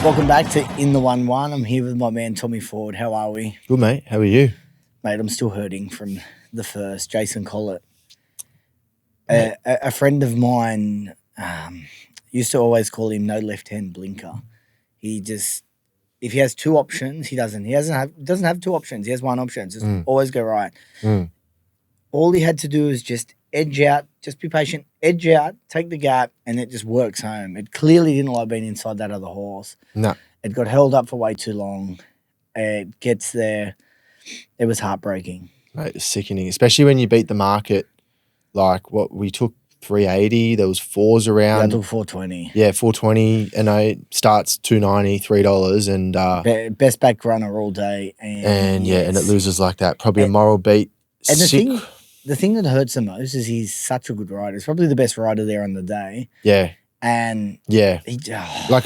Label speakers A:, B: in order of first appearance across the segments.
A: Welcome back to In the 1-1. I'm here with my man Tommy Forward. How are we?
B: Good, mate. How are you?
A: Mate, I'm still hurting from the first. Jason Collett. A friend of mine used to always call him no left-hand blinker. He just, if he has two options, he doesn't have two options. He has one option. Just always go right. All he had to do is just edge out, just be patient, edge out, take the gap, and it just works home. It clearly didn't like being inside that other horse.
B: No.
A: It got held up for way too long. It gets there. It was heartbreaking.
B: Mate, it's sickening, especially when you beat the market. Like what we took 380, there was fours around.
A: I took 420.
B: Yeah, 420, and it starts $2.90, $3, and
A: best back runner all day, and
B: it loses like that. Probably a moral beat.
A: And the thing that hurts the most is he's such a good rider. He's probably the best rider there on the day.
B: Yeah,
A: and
B: like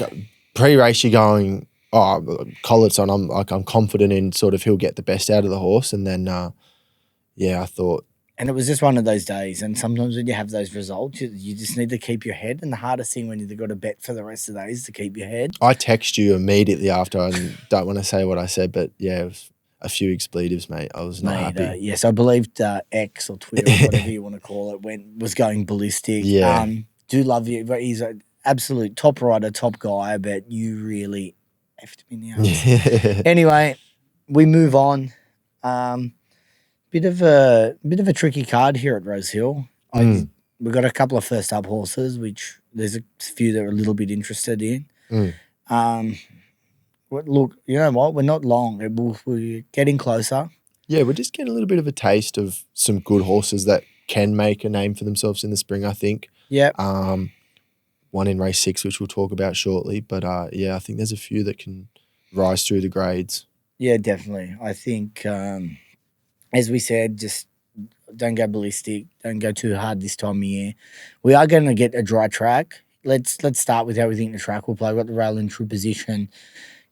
B: pre-race, you're going, Collett's on. I'm confident in sort of he'll get the best out of the horse, and then I thought.
A: And it was just one of those days. And sometimes when you have those results, you just need to keep your head. And the hardest thing when you've got to bet for the rest of the day is to keep your head.
B: I text you immediately after. I don't want to say what I said, but yeah, it was a few expletives, mate. I was not happy.
A: Yes, I believed X or Twitter or whatever you want to call it was going ballistic.
B: Yeah.
A: Do love you. But he's an absolute top rider, top guy, but you really effed me in the ass.
B: Yeah.
A: Anyway, we move on. Bit of a tricky card here at Rosehill. We've got a couple of first up horses, which there's a few that are a little bit interested in. Look, you know what? We're not long. We're getting closer.
B: Yeah, we're just getting a little bit of a taste of some good horses that can make a name for themselves in the spring, I think.
A: Yeah.
B: One in race 6, which we'll talk about shortly. But I think there's a few that can rise through the grades.
A: Yeah, definitely. I think, as we said, just don't go ballistic. Don't go too hard this time of year. We are going to get a dry track. Let's start with how we think the track will play. We've got the rail in true position,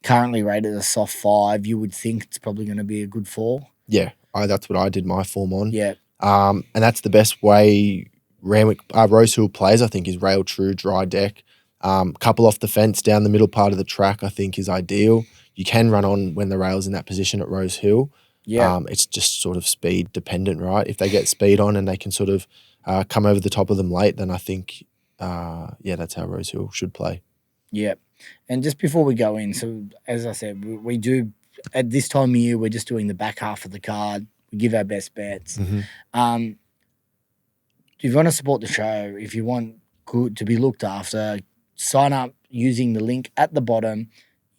A: currently rated a soft 5. You would think it's probably going to be a good 4.
B: Yeah, that's what I did my form on.
A: Yeah.
B: And that's the best way Rosehill plays, I think, is rail true, dry deck. Couple off the fence down the middle part of the track, I think, is ideal. You can run on when the rail's in that position at Rosehill.
A: Yeah.
B: It's just sort of speed dependent, right? If they get speed on and they can sort of come over the top of them late, then I think, that's how Rosehill should play.
A: Yeah. And just before we go in, so as I said, we do, at this time of year, we're just doing the back half of the card. We give our best bets. If you want to support the show, if you want good to be looked after, sign up using the link at the bottom,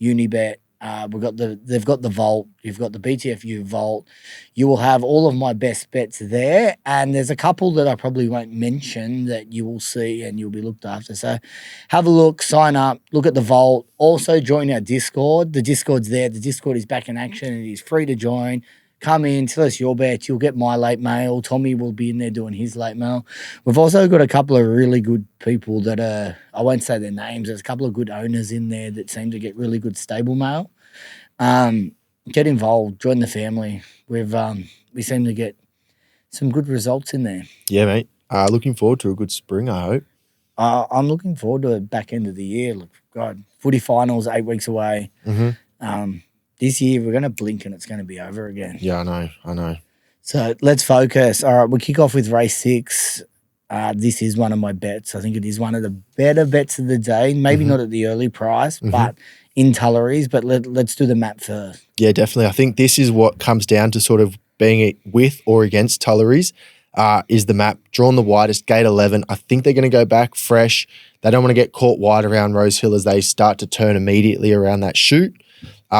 A: Unibet. They've got the vault. You've got the BTFU vault. You will have all of my best bets there, and there's a couple that I probably won't mention that you will see and you'll be looked after. So have a look, sign up, look at the vault. Also join our Discord. The Discord's there. The Discord is back in action. It is free to join. Come in, tell us your bets. You'll get my late mail. Tommy will be in there doing his late mail. We've also got a couple of really good people that are, I won't say their names, there's a couple of good owners in there that seem to get really good stable mail. Get involved, join the family. We seem to get some good results in there.
B: Yeah, mate. Looking forward to a good spring, I hope.
A: I'm looking forward to the back end of the year. Look, God, footy finals 8 weeks away. This year we're going to blink and it's going to be over again.
B: Yeah, I know.
A: So let's focus. All right, we'll kick off with race 6. This is one of my bets. I think it is one of the better bets of the day. Maybe not at the early price, but in Tuileries. But let's do the map first.
B: Yeah, definitely. I think this is what comes down to sort of being with or against Tuileries is the map. Drawn the widest, gate 11. I think they're going to go back fresh. They don't want to get caught wide around Rosehill as they start to turn immediately around that chute.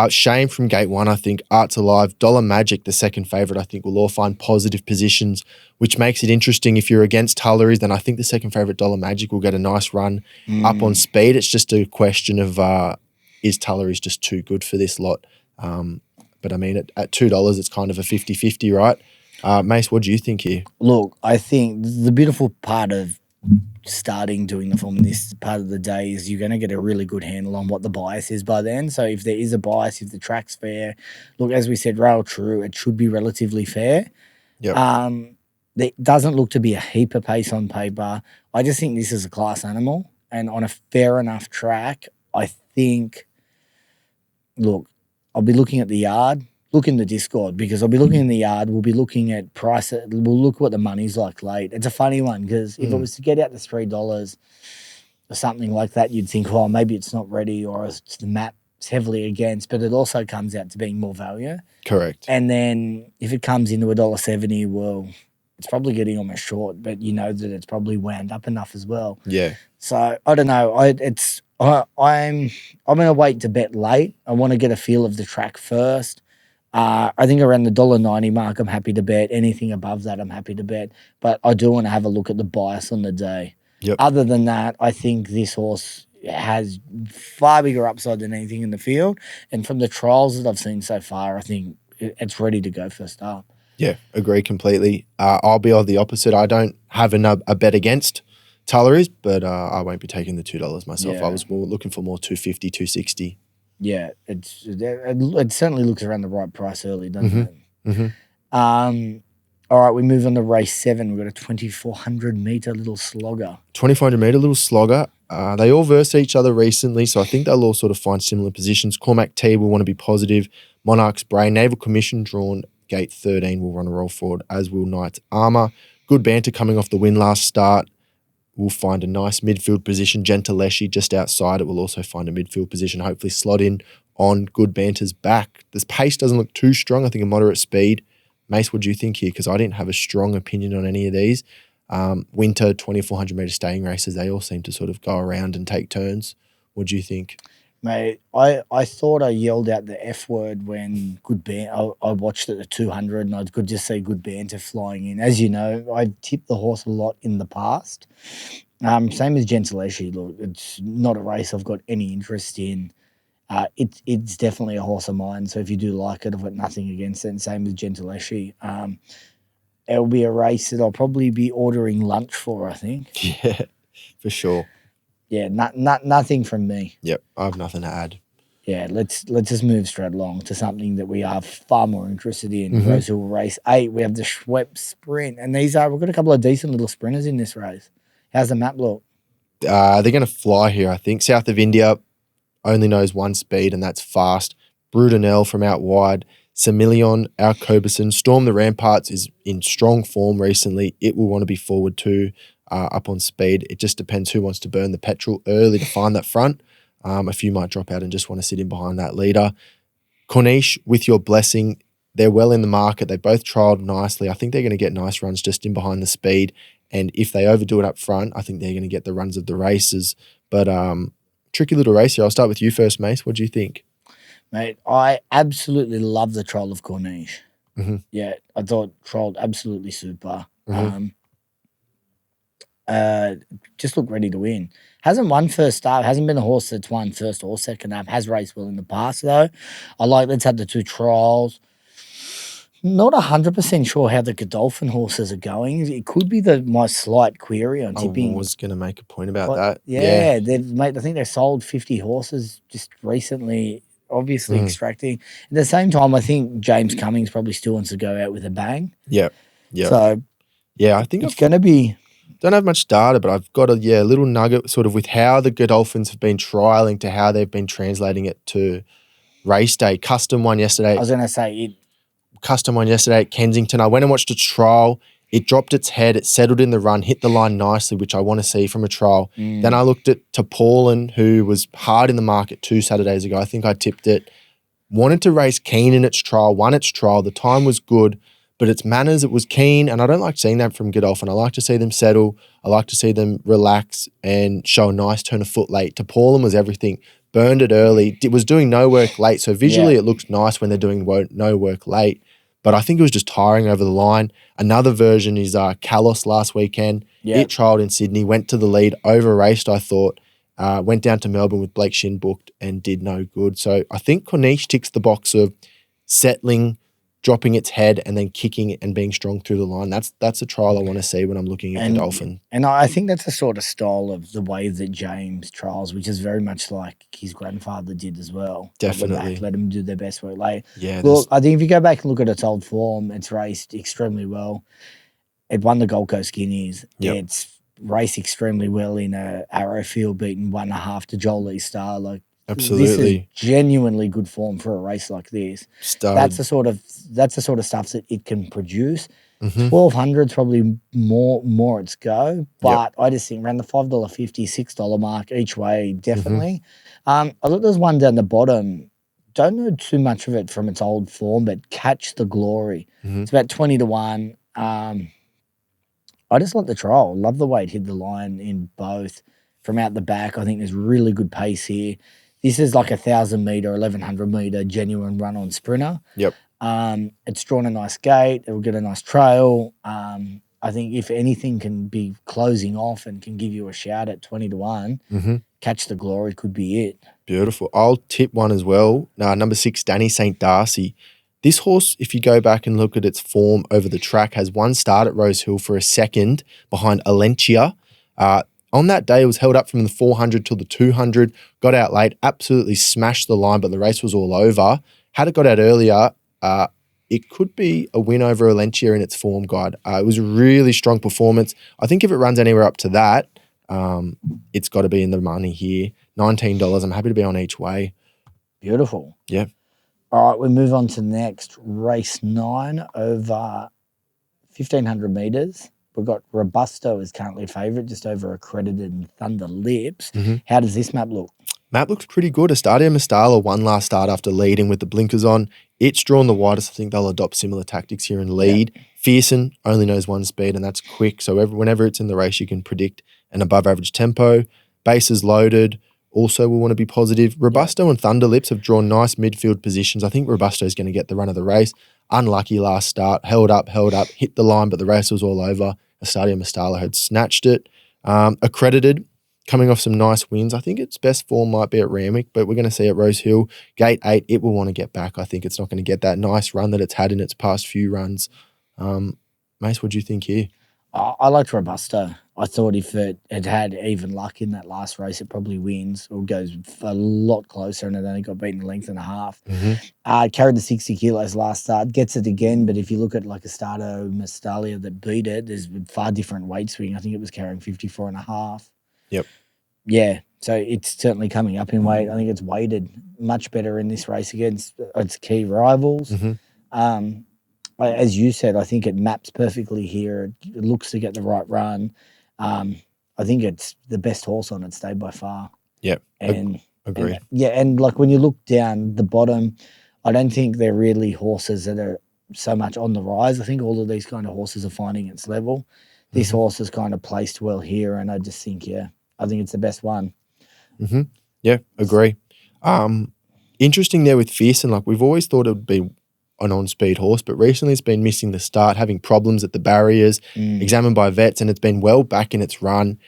B: Shane from gate 1, I think. Arts Alive. Dollar Magic, the second favourite, I think will all find positive positions, which makes it interesting. If you're against Tuileries, then I think the second favourite, Dollar Magic, will get a nice run up on speed. It's just a question of is Tuileries just too good for this lot? But I mean, at $2, it's kind of a 50-50, right? Mace, what do you think here?
A: Look, I think the beautiful part of starting doing the form in this part of the day is you're going to get a really good handle on what the bias is by then. So if there is a bias, if the track's fair, look, as we said, rail true, it should be relatively fair.
B: Yep.
A: There doesn't look to be a heap of pace on paper. I just think this is a class animal, and on a fair enough track, I think look, I'll be looking at the yard. Look in the Discord because I'll be looking in the yard. We'll be looking at price. We'll look what the money's like late. It's a funny one because if it was to get out to $3 or something like that, you'd think, well, maybe it's not ready or it's the map's heavily against, but it also comes out to being more value.
B: Correct.
A: And then if it comes into $1.70, well, it's probably getting almost short, but you know that it's probably wound up enough as well.
B: Yeah.
A: So I don't know. I'm gonna wait to bet late. I want to get a feel of the track first. I think around the $1.90 mark, I'm happy to bet. Anything above that, I'm happy to bet. But I do want to have a look at the bias on the day.
B: Yep.
A: Other than that, I think this horse has far bigger upside than anything in the field. And from the trials that I've seen so far, I think it's ready to go first up.
B: Yeah, agree completely. I'll be on the opposite. I don't have a bet against Tuileries, but I won't be taking the $2 myself.
A: Yeah.
B: I was more looking for more 250, 260.
A: Yeah, it certainly looks around the right price early, doesn't it?
B: Mm-hmm.
A: All right, we move on to race 7. We've got a 2,400 meter little slogger.
B: 2,400 meter little slogger. They all versed each other recently, so I think they'll all sort of find similar positions. Cormac T will want to be positive. Monarch's Brain, Naval Commission drawn gate 13 will run a roll forward, as will Knight's Armour. Good banter coming off the win last start. Will find a nice midfield position. Gentileschi just outside it will also find a midfield position, hopefully slot in on Good Banter's back. This pace doesn't look too strong. I think a moderate speed. Mace, what do you think here? Because I didn't have a strong opinion on any of these. Winter 2,400 metre staying races, they all seem to sort of go around and take turns. What do you think?
A: Mate, I thought I yelled out the F word when I watched it at 200 and I could just see Good Banter flying in. As you know, I've tipped the horse a lot in the past. Same as Gentileschi. Look, it's not a race I've got any interest in. It's definitely a horse of mine. So if you do like it, I've got nothing against it. And same with Gentileschi. It'll be a race that I'll probably be ordering lunch for, I think.
B: Yeah, for sure.
A: Yeah, nothing from me.
B: Yep, I have nothing to add.
A: Yeah, let's just move straight along to something that we are far more interested in. Rosehill race 8. We have the Schweppes Sprint, and we've got a couple of decent little sprinters in this race. How's the map look?
B: They're going to fly here, I think. South of India only knows one speed, and that's fast. Brudenell from out wide. Semillon, our Coberson. Storm the Ramparts is in strong form recently. It will want to be forward too, up on speed. It just depends who wants to burn the petrol early to find that front. A few might drop out and just want to sit in behind that leader. Cornich, with your blessing, they're well in the market. They both trialled nicely. I think they're going to get nice runs just in behind the speed. And if they overdo it up front, I think they're going to get the runs of the races. But tricky little race here. I'll start with you first, Mace. What do you think?
A: Mate, I absolutely love the trial of Cornich.
B: Mm-hmm.
A: Yeah, I thought trialled absolutely super.
B: Mm-hmm.
A: Just looked ready to win. Hasn't won first up. Hasn't been a horse that's won first or second up. Has raced well in the past though. Let's have the 2 trials. Not 100% sure how the Godolphin horses are going. It could be my slight query on tipping.
B: I was going to make a point about that.
A: Yeah, I think they sold 50 horses just recently, obviously extracting. At the same time, I think James Cummings probably still wants to go out with a bang.
B: Yeah.
A: So,
B: yeah, I think
A: it's going to be...
B: Don't have much data, but I've got a little nugget sort of with how the Godolphins have been trialling to how they've been translating it to race day. Custom one yesterday.
A: I was going to say
B: Custom one yesterday at Kensington. I went and watched a trial. It dropped its head. It settled in the run, hit the line nicely, which I want to see from a trial. Then I looked at Paulin, who was hard in the market 2 Saturdays ago. I think I tipped it. Wanted to race keen in its trial, won its trial. The time was good, but its manners, it was keen. And I don't like seeing that from Godolphin. I like to see them settle. I like to see them relax and show a nice turn of foot late. To Paulin was everything. Burned it early. It was doing no work late. So visually it looks nice when they're doing no work late. But I think it was just tiring over the line. Another version is Kalos last weekend. It trialled in Sydney, went to the lead, over-raced, I thought. Went down to Melbourne with Blake Shin booked and did no good. So I think Cornich ticks the box of settling, dropping its head, and then kicking and being strong through the line. That's a trial I want to see when I'm looking at Godolphin.
A: And I think that's a sort of style of the way that James trials, which is very much like his grandfather did as well.
B: Definitely.
A: Let them do their best work.
B: Yeah.
A: Look, I think if you go back and look at its old form, it's raced extremely well. It won the Gold Coast Guineas.
B: Yep.
A: It's raced extremely well in a Arrowfield, beaten 1.5 to Jolie Star. This is
B: Absolutely.
A: genuinely good form for a race like this. That's
B: Started.
A: the sort of stuff that it can produce.
B: Mhm.
A: 1,200 is probably more its go, but I just think around the $5.50, $6 mark each way, definitely. I thought there's one down the bottom. Don't know too much of it from its old form, but Catch the Glory. It's about 20 to 1. I just like the trial. Love the way it hit the line in both from out the back. I think there's really good pace here. This is like 1,000 meter, 1,100 meter genuine run on sprinter.
B: Yep.
A: It's drawn a nice gate. It will get a nice trail. I think if anything can be closing off and can give you a shout at 20 to 1, Catch the Glory could be it.
B: Beautiful. I'll tip one as well. Number 6, Danny St. Darcy. This horse, if you go back and look at its form over the track, has one start at Rosehill for a second behind Alencia. On that day, it was held up from the 400 till the 200, got out late, absolutely smashed the line, but the race was all over. Had it got out earlier, it could be a win over Alencia in its form guide. It was a really strong performance. I think if it runs anywhere up to that, it's got to be in the money here. $19. I'm happy to be on each way.
A: Beautiful.
B: Yeah.
A: All right, we move on to next race 9 over 1,500 meters. We've got Robusto is currently favourite, just over Accredited and Thunder Lips. How does this map look?
B: Map looks pretty good. Estadio Mastala won last start after leading with the blinkers on. It's drawn the widest. I think they'll adopt similar tactics here and lead. Yep. Fearson only knows one speed, and that's quick. So whenever it's in the race, you can predict an above-average tempo. Bases loaded. Also, we want to be positive. Robusto and Thunder Lips have drawn nice midfield positions. I think Robusto is going to get the run of the race. Unlucky last start. Held up, hit the line, but the race was all over. Estadio Mastala had snatched it. Accredited, coming off some nice wins. I think its best form might be at Randwick, but we're going to see at Rosehill. Gate 8, it will want to get back. I think it's not going to get that nice run that it's had in its past few runs. Mace, what do you think here?
A: I liked Robusto. I thought if it had even luck in that last race, it probably wins or goes a lot closer, and it only got beaten a length and a half. Carried the 60 kilos last start, gets it again, but if you look at like Estadio Mastala that beat it, there's far different weight swing. I think it was carrying 54 and a half.
B: Yep.
A: Yeah, so it's certainly coming up in weight. I think it's weighted much better in this race against its key rivals. As you said, I think it maps perfectly here. It looks to get the right run. I think it's the best horse on its day by far.
B: Yep, agree.
A: And like when you look down the bottom, I don't think they're really horses that are so much on the rise. I think all of these kind of horses are finding its level. This horse is kind of placed well here, and I just think, I think it's the best one.
B: Yeah, agree. Interesting there with Fearson. Like we've always thought it would be an on-speed horse, but recently it's been missing the start, having problems at the barriers, examined by vets, and it's been well back in its run.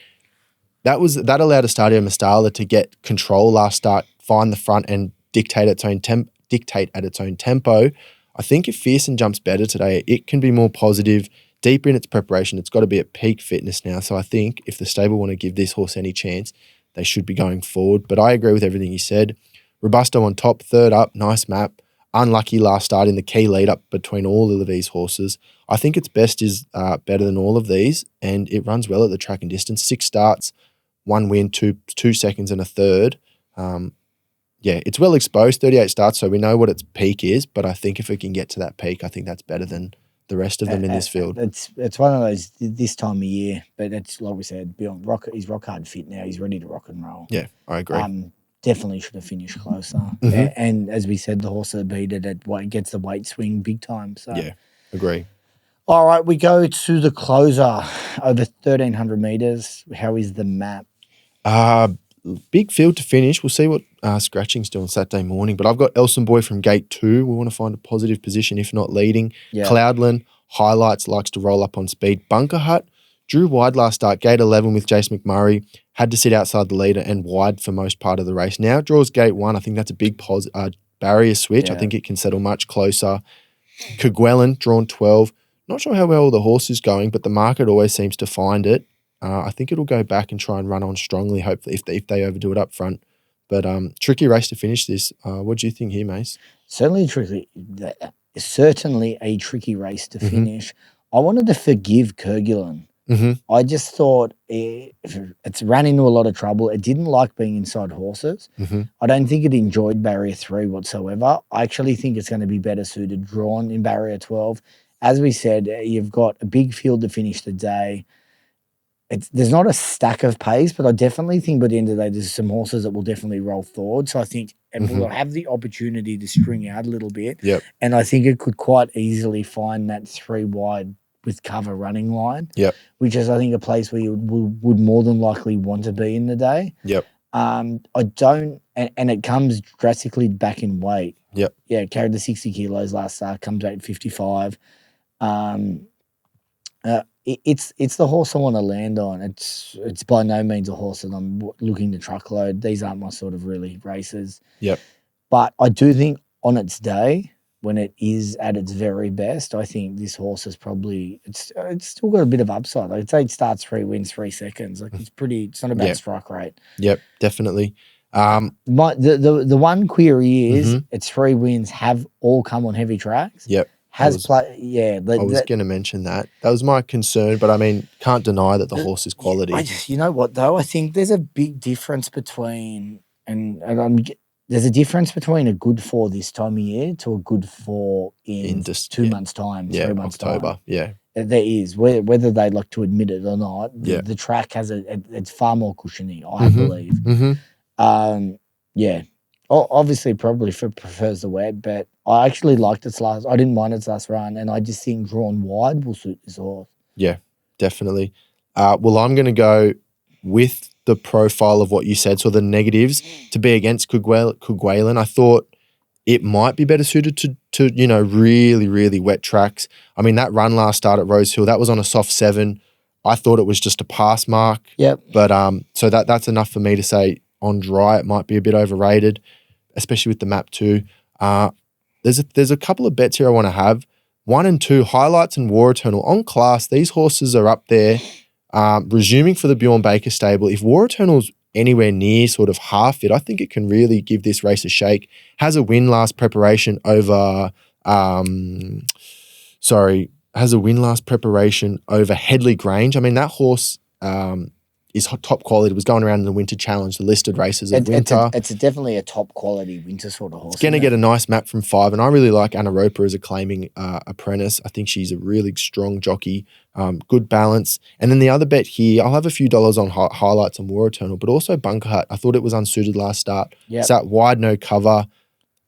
B: That allowed Estadio Mastala to get control last start, find the front, and dictate at its own tempo. I think if Fearson jumps better today, it can be more positive, deeper in its preparation. It's got to be at peak fitness now. So I think if the stable want to give this horse any chance, they should be going forward. But I agree with everything you said. Robusto on top, third up, nice map. Unlucky last start in the key lead up between all of these horses. I think its best is better than all of these, and it runs well at the track and distance. 6 starts, 1 win, 2 seconds and a third. It's well exposed, 38 starts, so we know what its peak is, but I think if it can get to that peak, I think that's better than the rest of them in this field.
A: It's one of those this time of year, but it's like we said, he's rock hard fit now. He's ready to rock and roll.
B: Yeah, I agree.
A: Definitely should have finished closer. And as we said, the horse that beat it gets the weight swing big time. So
B: yeah, agree.
A: All right, we go to the closer over 1,300 meters. How is the map?
B: Big field to finish. We'll see what scratching's doing Saturday morning. But I've got Elson Boy from gate 2. We want to find a positive position, if not leading. Yeah. Cloudland, highlights, likes to roll up on speed. Bunker Hut, drew wide last start, gate 11 with Jace McMurray. Had to sit outside the leader and wide for most part of the race. Now draws gate 1. I think that's a big barrier switch. Yeah. I think it can settle much closer. Kerguelen, drawn 12. Not sure how well the horse is going, but the market always seems to find it. I think it'll go back and try and run on strongly, hopefully, if they overdo it up front. But tricky race to finish this. What do you think here, Mace?
A: Certainly a tricky race to finish. I wanted to forgive Kerguelen. I just thought it's ran into a lot of trouble. It didn't like being inside horses. I don't think it enjoyed barrier 3 whatsoever. I actually think it's going to be better suited drawn in barrier 12. As we said, you've got a big field to finish the day. There's not a stack of pace, but I definitely think by the end of the day, there's some horses that will definitely roll forward. So I think and we'll have the opportunity to string out a little bit.
B: Yep.
A: And I think it could quite easily find that 3 wide with cover running line.
B: Yep.
A: Which is, I think, a place where you would more than likely want to be in the day.
B: Yep.
A: I don't, and it comes drastically back in weight.
B: Yep.
A: Yeah, it carried the 60 kilos last start, comes out at 55. It's the horse I want to land on. It's by no means a horse that I'm looking to truckload. These aren't my sort of really races.
B: Yep.
A: But I do think on its day, when it is at its very best, I think this horse is probably it's still got a bit of upside. Like I'd say it starts 3 wins 3 seconds. Like it's not a bad strike rate.
B: Yep, definitely.
A: The one query is its 3 wins have all come on heavy tracks.
B: Yep.
A: I was
B: going to mention that. That was my concern, but I mean, can't deny that the horse is quality.
A: You know what though? I think there's a big difference between there's a difference between a good 4 this time of year to a good 4 in just 2 months' time, 3 months'
B: October.
A: time.
B: Yeah.
A: There is, whether they'd like to admit it or not. The track has it's far more cushiony, I believe. Obviously, probably prefers the wet, but I actually liked its last. I didn't mind its last run, and I just think drawn wide will suit this horse. Yeah,
B: definitely. Well, I'm going to go with the profile of what you said, so the negatives to be against Coguelin. I thought it might be better suited to really, really wet tracks. I mean, that run last start at Rosehill, that was on a soft 7. I thought it was just a pass mark.
A: Yep.
B: But so that's enough for me to say on dry it might be a bit overrated, especially with the map too. There's a couple of bets here I want to have. 1 and 2, Highlights and War Eternal. On class, these horses are up there. Resuming for the Bjorn Baker stable, if War Eternal's anywhere near sort of half fit, I think it can really give this race a shake. Has a win last preparation over Headley Grange. I mean, that horse is top quality. It was going around in the Winter Challenge, the listed races of winter.
A: It's definitely a top quality winter sort of horse.
B: It's going to get a nice map from 5, and I really like Anna Roper as a claiming apprentice. I think she's a really strong jockey, good balance. And then the other bet here, I'll have a few dollars on Highlights on War Eternal, but also Bunker Hut. I thought it was unsuited last start.
A: Yep.
B: Sat wide, no cover.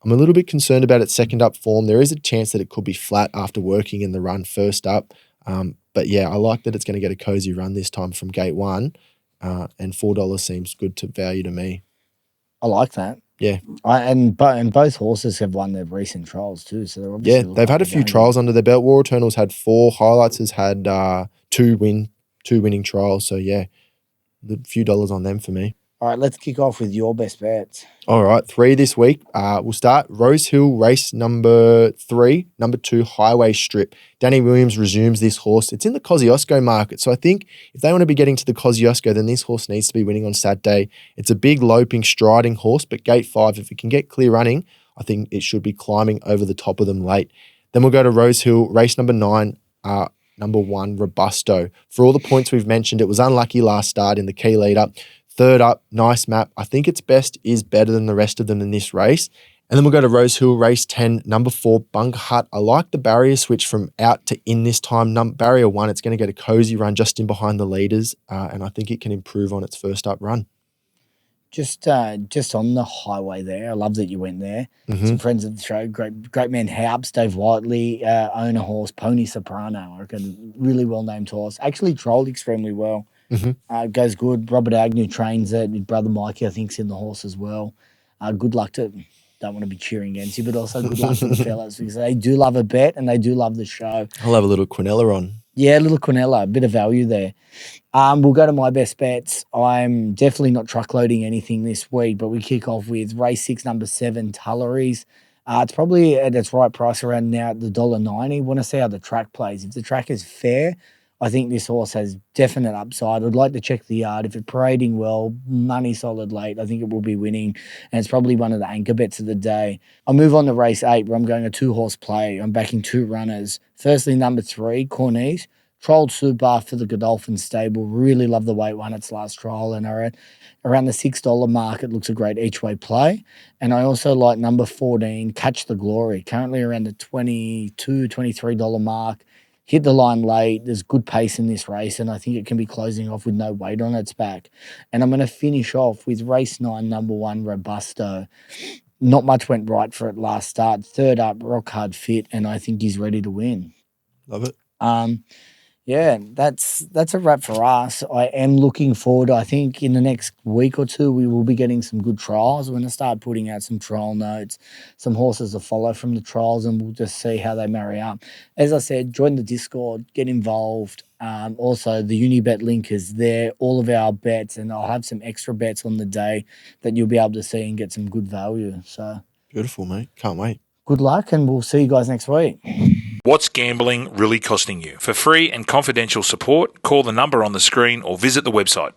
B: I'm a little bit concerned about its second up form. There is a chance that it could be flat after working in the run first up. But yeah, I like that it's going to get a cozy run this time from gate 1. And $4 seems good to value to me.
A: I like that.
B: Yeah.
A: And both horses have won their recent trials too. So they're obviously
B: they've had a few trials under their belt. War Eternal's had 4. Highlights has had 2 winning trials. So yeah, a few dollars on them for me.
A: All right, let's kick off with your best bets.
B: All right, 3 this week. We'll start Rosehill race number 3, number 2, Highway Strip. Danny Williams resumes this horse. It's in the Kosciuszko market, so I think if they want to be getting to the Kosciuszko, then this horse needs to be winning on Saturday. It's a big, loping, striding horse, but gate 5, if it can get clear running, I think it should be climbing over the top of them late. Then we'll go to Rosehill, race number 9, number 1, Robusto. For all the points we've mentioned, it was unlucky last start in the key lead-up. 3rd up, nice map. I think its best is better than the rest of them in this race. And then we'll go to Rosehill, race 10, number 4, Bunker Hut. I like the barrier switch from out to in this time. Barrier 1, it's going to get a cozy run just in behind the leaders, and I think it can improve on its first up run.
A: Just on the highway there, I love that you went there. Some friends of the show, great man Houbs, Dave Whiteley, own a horse, Pony Soprano, I reckon, really well-named horse. Actually trolled extremely well. Goes good. Robert Agnew trains it. His brother Mikey, I think, is in the horse as well. Good luck to, don't want to be cheering against you, but also good luck to the fellas because they do love a bet and they do love the show.
B: I'll have a little Quinella on.
A: Yeah, a little Quinella, a bit of value there. We'll go to my best bets. I'm definitely not truckloading anything this week, but we kick off with race 6, number 7, Tuileries. It's probably at its right price around now at the $1.90. Want to see how the track plays. If the track is fair, I think this horse has definite upside. I'd like to check the yard. If it's parading well, money solid late, I think it will be winning. And it's probably one of the anchor bets of the day. I'll move on to race 8 where I'm going a 2-horse play. I'm backing 2 runners. Firstly, number 3, Cornich. Trialled Super for the Godolphin stable. Really love the way it won its last trial. And around the $6 mark, it looks a great each-way play. And I also like number 14, Catch the Glory. Currently around the $22, $23 mark. Hit the line late. There's good pace in this race, and I think it can be closing off with no weight on its back. And I'm going to finish off with race 9, number 1, Robusto. Not much went right for it last start. Third up, rock hard fit, and I think he's ready to win.
B: Love it.
A: Yeah, that's a wrap for us. I am looking forward. I think in the next week or two, we will be getting some good trials. We're going to start putting out some trial notes, some horses to follow from the trials, and we'll just see how they marry up. As I said, join the Discord, get involved. Also, the Unibet link is there, all of our bets, and I'll have some extra bets on the day that you'll be able to see and get some good value. So
B: beautiful, mate. Can't wait.
A: Good luck, and we'll see you guys next week.
C: What's gambling really costing you? For free and confidential support, call the number on the screen or visit the website.